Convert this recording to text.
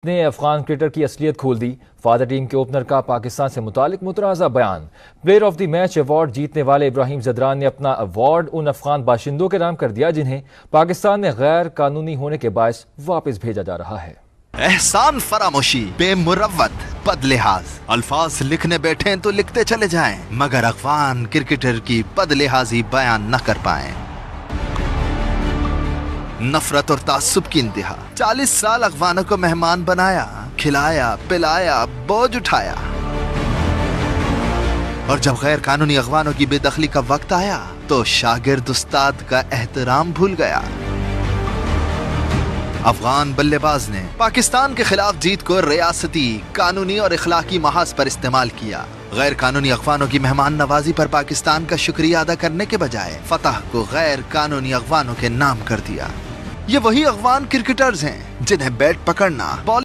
ने अफगान क्रिकेटर की असलियत खोल दी। फादर टीम के ओपनर का पाकिस्तान से मुतालिक मुतनाज़ा बयान। Player of the match award जीतने वाले इब्राहिम जदरान ने अपना अवार्ड उन अफगान बाशिंदों के नाम कर दिया जिन्हें पाकिस्तान में गैर कानूनी होने के बायस वापस भेजा जा रहा है। एहसान फरामोशी बेमुरव्वत बदलिहाज अल्फाज लिखने बैठे तो लिखते चले जाएं, मगर अफगान क्रिकेटर की बदलिहाजी बयान न कर पाए। नफरत और तासुब की इंतहा। 40 साल अफगानों को मेहमान बनाया, खिलाया पिलाया, बोझ उठाया, और जब गैर कानूनी अफगानों की बेदखली का वक्त आया तो शागिर्द उस्ताद का एहतराम भूल गया। अफगान बल्लेबाज ने पाकिस्तान के खिलाफ जीत को रियासती, कानूनी और इखलाकी महाज पर इस्तेमाल किया। गैर कानूनी अफगानों की मेहमान नवाजी पर पाकिस्तान का शुक्रिया अदा करने के बजाय फतह को गैर कानूनी अफगानों के नाम कर दिया। ये वही अफगान क्रिकेटर्स हैं जिन्हें बैट पकड़ना, बॉल